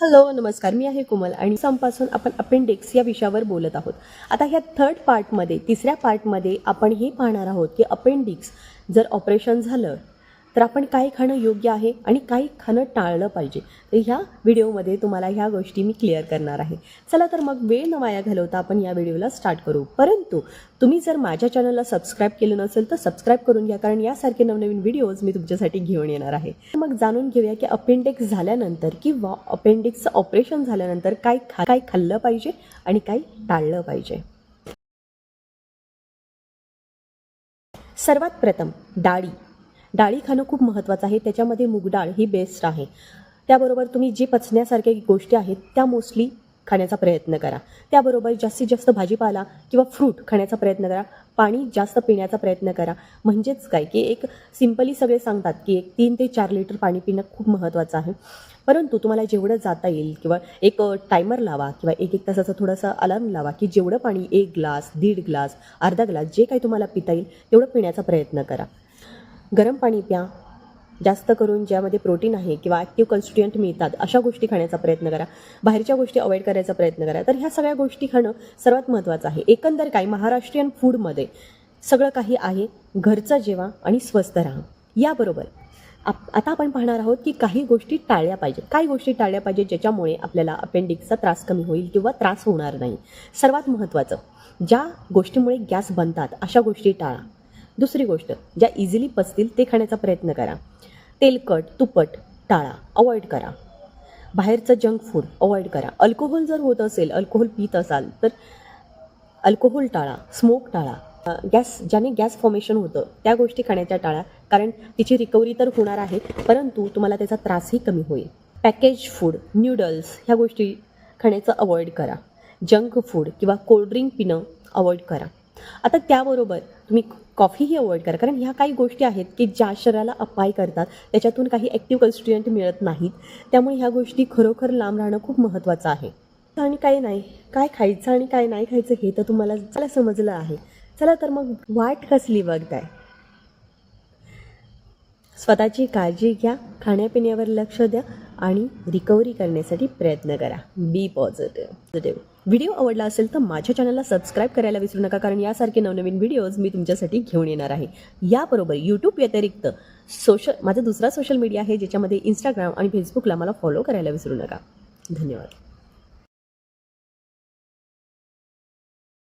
Hello नमस्कार, मी आहे कोमल आणि संपासून आपण अपेंडिक्स या विषयावर बोलत आहोत. आता ह्या तिसऱ्या पार्टमध्ये आपण हे पाहणार आहोत की अपेंडिक्स जर ऑपरेशन झालं तर आपण काय खाणं योग्य आहे आणि काय खाणं टाळलं पाहिजे. तर ह्या व्हिडिओमध्ये तुम्हाला ह्या गोष्टी मी क्लिअर करणार आहे. चला तर मग वेळ न वाया घालवता आपण या व्हिडिओला स्टार्ट करू. परंतु तुम्ही जर माझ्या चॅनलला सबस्क्राईब केलं नसेल तर सबस्क्राईब करून घ्या, कारण यासारखे नवनवीन व्हिडिओज मी तुमच्यासाठी घेऊन येणार आहे. मग जाणून घेऊया की अपेंडिक्स झाल्यानंतर किंवा अपेंडिक्सचं ऑपरेशन झाल्यानंतर काय खाल्लं पाहिजे आणि काय टाळलं पाहिजे. सर्वात प्रथम डाळी खाणं खूप महत्त्वाचं आहे. त्याच्यामध्ये मूग डाळ ही बेस्ट आहे. त्याबरोबर तुम्ही जे पचण्यासारख्या गोष्टी आहेत त्या मोस्टली खाण्याचा प्रयत्न करा. त्याबरोबर जास्तीत जास्त भाजीपाला किंवा फ्रूट खाण्याचा प्रयत्न करा. पाणी जास्त पिण्याचा प्रयत्न करा. म्हणजेच काय की एक सिम्पली सगळे सांगतात की 3 ते 4 लिटर पाणी पिणं खूप महत्त्वाचं आहे. परंतु तुम्हाला जेवढं जाता येईल किंवा एक टायमर लावा किंवा एक तासाचा थोडासा अलार्म लावा की जेवढं पाणी 1 ग्लास, 1.5 ग्लास, अर्धा ग्लास जे काही तुम्हाला पिता येईल तेवढं पिण्याचा प्रयत्न करा. गरम पाणी प्या. जास्त करून ज्यामध्ये प्रोटीन आहे किंवा ॲक्टिव्ह कॉन्स्टिट्युएंट मिळतात अशा गोष्टी खाण्याचा प्रयत्न करा. बाहेरच्या गोष्टी अवॉइड करायचा प्रयत्न करा. तर ह्या सगळ्या गोष्टी खाणं सर्वात महत्त्वाचं आहे. एकंदर काय महाराष्ट्रीयन फूडमध्ये सगळं काही आहे. घरचं जेवा आणि स्वस्थ राहा. याबरोबर आता आपण पाहणार आहोत की काही गोष्टी टाळल्या पाहिजेत. काही गोष्टी टाळल्या पाहिजेत ज्याच्यामुळे आपल्याला अपेंडिक्सचा त्रास कमी होईल किंवा त्रास होणार नाही. सर्वात महत्त्वाचं, ज्या गोष्टीमुळे गॅस बनतात अशा गोष्टी टाळा. दुसरी गोष्ट, ज्या इझिली पचतील ते खाण्याचा प्रयत्न करा. तेलकट तुपट टाळा, अवॉइड करा. बाहेरचं जंक फूड अवॉइड करा. अल्कोहोल जर होत असेल, अल्कोहोल पित असाल तर अल्कोहोल टाळा. स्मोक टाळा. ज्याने गॅस फॉर्मेशन होतं त्या गोष्टी खाण्याच्या टाळा, कारण तिची रिकव्हरी तर होणार आहे परंतु तुम्हाला त्याचा त्रासही कमी होईल. पॅकेज फूड, न्यूडल्स ह्या गोष्टी खाण्याचं अवॉइड करा. जंक फूड किंवा कोल्ड्रिंक पिणं अवॉइड करा. आता त्याबरोबर तुम्ही कॉफीही अवॉइड करा, कारण ह्या काही गोष्टी आहेत की ज्या शरीराला अपाय करतात. त्याच्यातून काही ॲक्टिव्ह कॉन्स्टिट्युएंट मिळत नाहीत. त्यामुळे ह्या गोष्टी खरोखर लांब राहणं खूप महत्त्वाचं आहे. आणि काय नाही, काय खायचं आणि काय नाही खायचं हे तर तुम्हाला समजलं आहे. चला तर मग वाट कसली बघताय. स्वतःची काळजी घ्या, खाण्यापिण्यावर लक्ष द्या आणि रिकव्हरी करण्यासाठी प्रयत्न करा. बी पॉझिटिव्ह. व्हिडिओ आवडला असेल तर माझ्या चॅनलला सबस्क्राईब करायला विसरू नका, कारण यासारखे नवनवीन व्हिडिओज मी तुमच्यासाठी घेऊन येणार आहे. याबरोबर यूट्यूब व्यतिरिक्त माझा दुसरा सोशल मीडिया आहे ज्याच्यामध्ये इंस्टाग्राम आणि फेसबुकला मला फॉलो करायला विसरू नका. धन्यवाद.